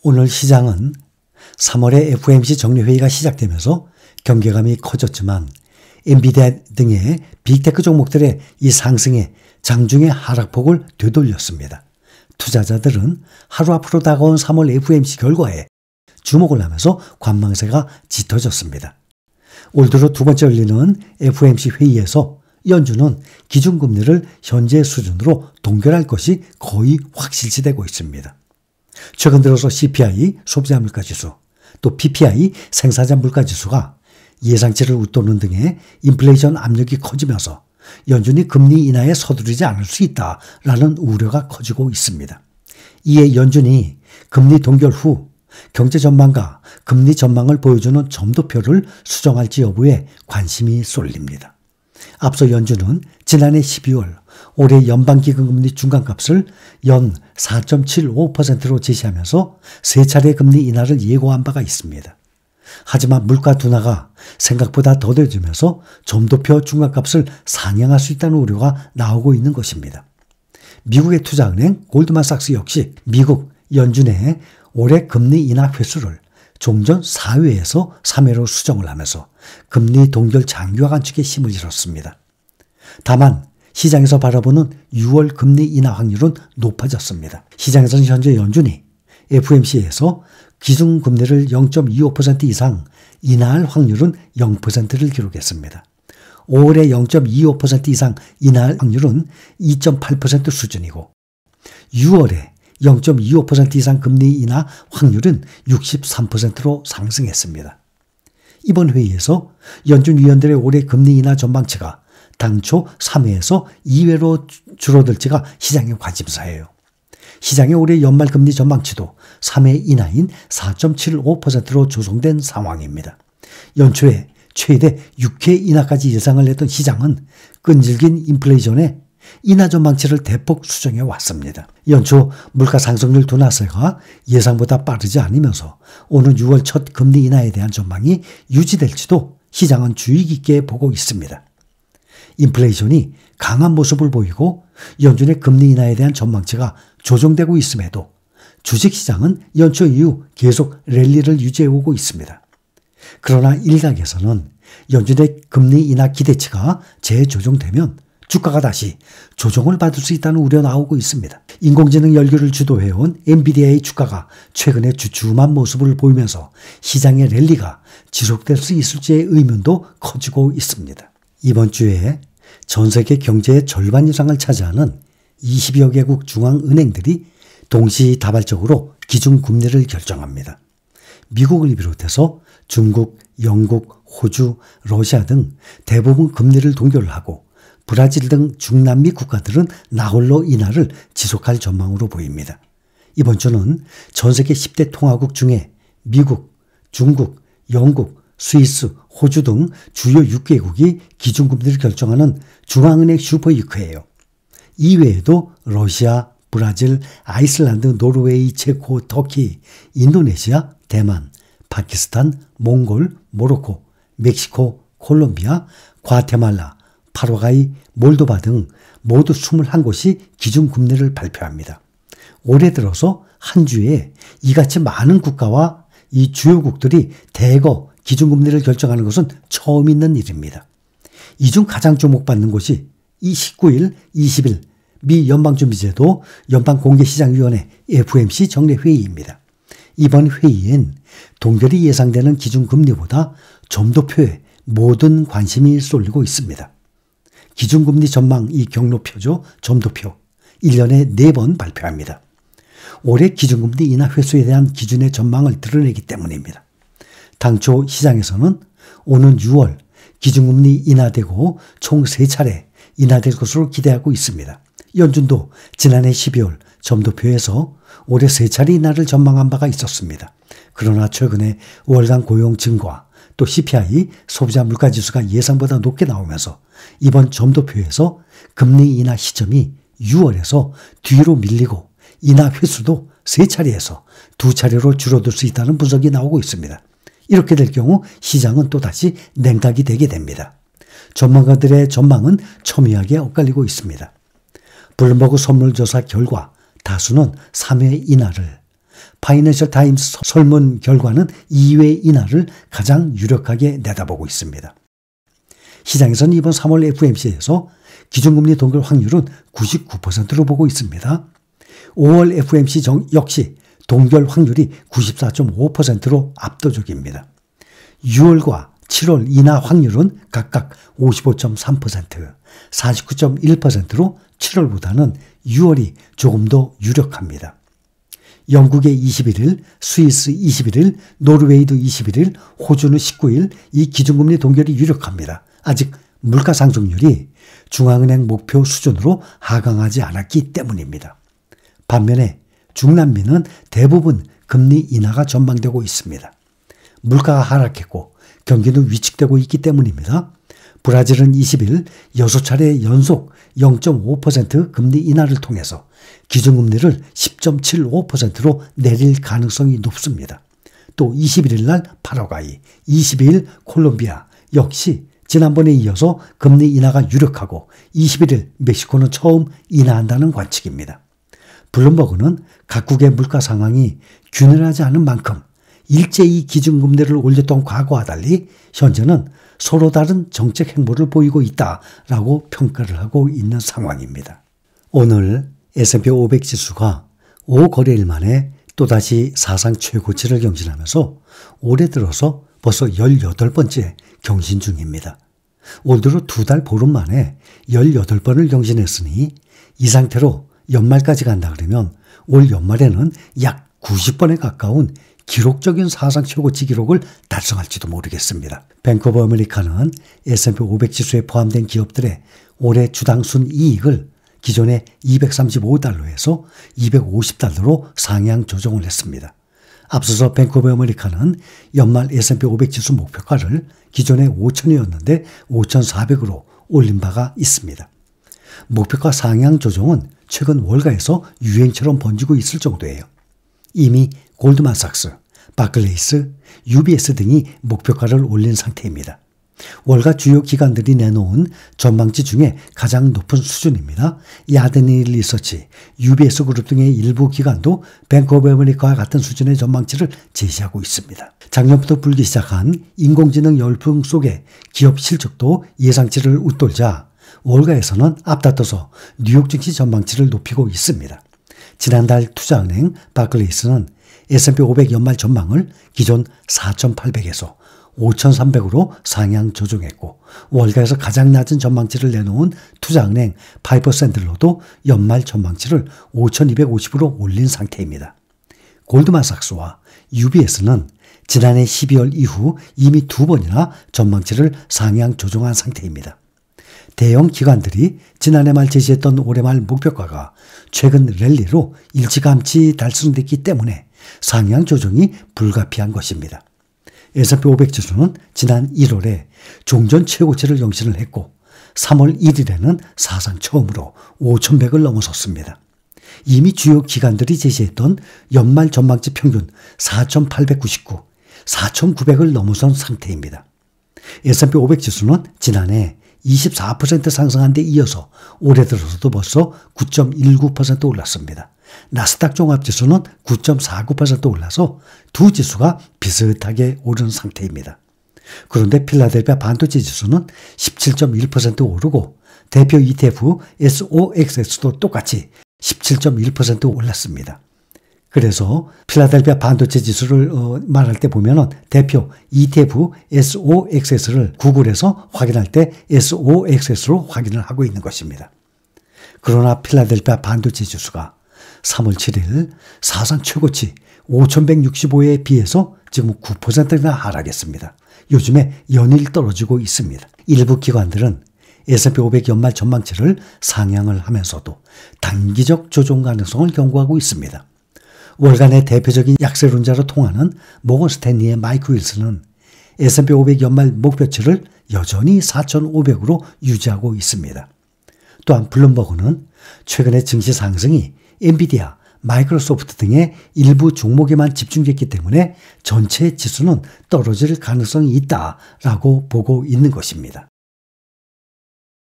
오늘 시장은 3월에 FOMC 정례회의가 시작되면서 경계감이 커졌지만 엔비디아 등의 빅테크 종목들의 이 상승에 장중의 하락폭을 되돌렸습니다. 투자자들은 하루 앞으로 다가온 3월 FOMC 결과에 주목을 하면서 관망세가 짙어졌습니다. 올 들어 두 번째 열리는 FOMC 회의에서 연준은 기준금리를 현재 수준으로 동결할 것이 거의 확실시되고 있습니다. 최근 들어서 CPI 소비자 물가지수, 또 PPI 생산자 물가지수가 예상치를 웃도는 등의 인플레이션 압력이 커지면서 연준이 금리 인하에 서두르지 않을 수 있다라는 우려가 커지고 있습니다. 이에 연준이 금리 동결 후 경제 전망과 금리 전망을 보여주는 점도표를 수정할지 여부에 관심이 쏠립니다. 앞서 연준은 지난해 12월 올해 연방기금금리 중간값을 연 4.75%로 제시하면서 세 차례 금리 인하를 예고한 바가 있습니다. 하지만 물가 둔화가 생각보다 더뎌지면서 점도표 중간값을 상향할 수 있다는 우려가 나오고 있는 것입니다. 미국의 투자은행 골드만삭스 역시 미국 연준의 올해 금리 인하 횟수를 종전 4회에서 3회로 수정을 하면서 금리 동결 장기화 관측에 힘을 실었습니다. 다만 시장에서 바라보는 6월 금리 인하 확률은 높아졌습니다. 시장에서는 현재 연준이 FOMC에서 기준금리를 0.25% 이상 인하할 확률은 0%를 기록했습니다. 5월에 0.25% 이상 인하할 확률은 2.8% 수준이고 6월에 0.25% 이상 금리 인하 확률은 63%로 상승했습니다. 이번 회의에서 연준 위원들의 올해 금리 인하 전망치가 당초 3회에서 2회로 줄어들지가 시장의 관심사예요. 시장의 올해 연말 금리 전망치도 3회 인하인 4.75%로 조성된 상황입니다. 연초에 최대 6회 인하까지 예상을 했던 시장은 끈질긴 인플레이션에 인하 전망치를 대폭 수정해 왔습니다. 연초 물가 상승률 둔화세가 예상보다 빠르지 않으면서 오는 6월 첫 금리 인하에 대한 전망이 유지될지도 시장은 주의 깊게 보고 있습니다. 인플레이션이 강한 모습을 보이고 연준의 금리 인하에 대한 전망치가 조정되고 있음에도 주식시장은 연초 이후 계속 랠리를 유지해오고 있습니다. 그러나 일각에서는 연준의 금리 인하 기대치가 재조정되면 주가가 다시 조정을 받을 수 있다는 우려 나오고 있습니다. 인공지능 열기를 주도해온 엔비디아의 주가가 최근에 주춤한 모습을 보이면서 시장의 랠리가 지속될 수 있을지의 의문도 커지고 있습니다. 이번 주에 전 세계 경제의 절반 이상을 차지하는 20여 개국 중앙은행들이 동시다발적으로 기준금리를 결정합니다. 미국을 비롯해서 중국, 영국, 호주, 러시아 등 대부분 금리를 동결을 하고 브라질 등 중남미 국가들은 나홀로 인하를 지속할 전망으로 보입니다. 이번 주는 전 세계 10대 통화국 중에 미국, 중국, 영국, 스위스, 호주 등 주요 6개국이 기준금리를 결정하는 중앙은행 슈퍼위크예요. 이외에도 러시아, 브라질, 아이슬란드, 노르웨이, 체코, 터키, 인도네시아, 대만, 파키스탄, 몽골, 모로코, 멕시코, 콜롬비아, 과테말라, 파라과이, 몰도바 등 모두 21곳이 기준금리를 발표합니다. 올해 들어서 한 주에 이같이 많은 국가와 이 주요국들이 대거 기준금리를 결정하는 것은 처음 있는 일입니다. 이 중 가장 주목받는 곳이 이 19일, 20일 미 연방준비제도 연방공개시장위원회 FOMC 정례회의입니다. 이번 회의엔 동결이 예상되는 기준금리보다 점도표에 모든 관심이 쏠리고 있습니다. 기준금리 전망 이 경로표죠. 점도표 1년에 4번 발표합니다. 올해 기준금리 인하 횟수에 대한 기준의 전망을 드러내기 때문입니다. 당초 시장에서는 오는 6월 기준금리 인하되고 총 3차례 인하될 것으로 기대하고 있습니다. 연준도 지난해 12월 점도표에서 올해 3차례 인하를 전망한 바가 있었습니다. 그러나 최근에 월간 고용 증가 또 CPI 소비자 물가지수가 예상보다 높게 나오면서 이번 점도표에서 금리 인하 시점이 6월에서 뒤로 밀리고 인하 횟수도 3차례에서 2차례로 줄어들 수 있다는 분석이 나오고 있습니다. 이렇게 될 경우 시장은 또다시 냉각이 되게 됩니다. 전문가들의 전망은 첨예하게 엇갈리고 있습니다. 블룸버그 선물조사 결과 다수는 3회 인하를, 파이낸셜 타임스 설문 결과는 2회 인하를 가장 유력하게 내다보고 있습니다. 시장에서는 이번 3월 FOMC에서 기준금리 동결 확률은 99%로 보고 있습니다. 5월 FOMC 역시 동결 확률이 94.5%로 압도적입니다. 6월과 7월 인하 확률은 각각 55.3%, 49.1%로 7월보다는 6월이 조금 더 유력합니다. 영국의 21일, 스위스 21일, 노르웨이도 21일, 호주는 19일 이 기준금리 동결이 유력합니다. 아직 물가 상승률이 중앙은행 목표 수준으로 하강하지 않았기 때문입니다. 반면에 중남미는 대부분 금리 인하가 전망되고 있습니다. 물가가 하락했고 경기는 위축되고 있기 때문입니다. 브라질은 20일 6차례 연속 0.5% 금리 인하를 통해서 기준금리를 10.75%로 내릴 가능성이 높습니다. 또 21일 날 파라과이, 22일 콜롬비아 역시 지난번에 이어서 금리 인하가 유력하고 21일 멕시코는 처음 인하한다는 관측입니다. 블룸버그는 각국의 물가 상황이 균일하지 않은 만큼 일제히 기준금리를 올렸던 과거와 달리 현재는 서로 다른 정책 행보를 보이고 있다라고 평가를 하고 있는 상황입니다. 오늘 S&P 500 지수가 5거래일 만에 또다시 사상 최고치를 경신하면서 올해 들어서 벌써 18번째 경신 중입니다. 올 들어 2달 보름 만에 18번을 경신했으니 이 상태로 연말까지 간다 그러면 올 연말에는 약 90번에 가까운 기록적인 사상 최고치 기록을 달성할지도 모르겠습니다. 뱅크 오브 아메리카는 S&P 500 지수에 포함된 기업들의 올해 주당 순이익을 기존의 235달러에서 250달러로 상향 조정을 했습니다. 앞서서 뱅크 오브 아메리카는 연말 S&P 500 지수 목표가를 기존에 5,000이었는데 5,400으로 올린 바가 있습니다. 목표가 상향 조정은 최근 월가에서 유행처럼 번지고 있을 정도예요. 이미 골드만삭스, 바클레이스, UBS 등이 목표가를 올린 상태입니다. 월가 주요 기관들이 내놓은 전망치 중에 가장 높은 수준입니다. 야드니 리서치, UBS 그룹 등의 일부 기관도 뱅크 오브 아메리카와 같은 수준의 전망치를 제시하고 있습니다. 작년부터 불기 시작한 인공지능 열풍 속에 기업 실적도 예상치를 웃돌자 월가에서는 앞다퉈서 뉴욕 증시 전망치를 높이고 있습니다. 지난달 투자은행 바클레이스는 S&P 500 연말 전망을 기존 4,800에서 5,300으로 상향 조정했고 월가에서 가장 낮은 전망치를 내놓은 투자은행 파이퍼 샌들러도 연말 전망치를 5,250으로 올린 상태입니다. 골드만삭스와 UBS는 지난해 12월 이후 이미 2번이나 전망치를 상향 조정한 상태입니다. 대형 기관들이 지난해 말 제시했던 올해 말 목표가가 최근 랠리로 일찌감치 달성됐기 때문에 상향 조정이 불가피한 것입니다. S&P 500 지수는 지난 1월에 종전 최고치를 경신을 했고 3월 1일에는 사상 처음으로 5,100을 넘어섰습니다. 이미 주요 기관들이 제시했던 연말 전망치 평균 4,899, 4,900을 넘어선 상태입니다. S&P 500 지수는 지난해 24% 상승한 데 이어서 올해 들어서도 벌써 9.19% 올랐습니다. 나스닥 종합지수는 9.49% 올라서 두 지수가 비슷하게 오른 상태입니다. 그런데 필라델피아 반도체 지수는 17.1% 오르고 대표 ETF SOXS도 똑같이 17.1% 올랐습니다. 그래서 필라델피아 반도체 지수를 말할 때 보면은 대표 ETF SOXS를 구글에서 확인할 때 SOXS로 확인을 하고 있는 것입니다. 그러나 필라델피아 반도체 지수가 3월 7일 사상 최고치 5,165에 비해서 지금 9%나 하락했습니다. 요즘에 연일 떨어지고 있습니다. 일부 기관들은 S&P 500 연말 전망치를 상향을 하면서도 단기적 조정 가능성을 경고하고 있습니다. 월간의 대표적인 약세론자로 통하는 모건 스탠리의 마이크 윌슨은 S&P 500 연말 목표치를 여전히 4,500으로 유지하고 있습니다. 또한 블룸버그는 최근의 증시 상승이 엔비디아, 마이크로소프트 등의 일부 종목에만 집중됐기 때문에 전체 지수는 떨어질 가능성이 있다라고 보고 있는 것입니다.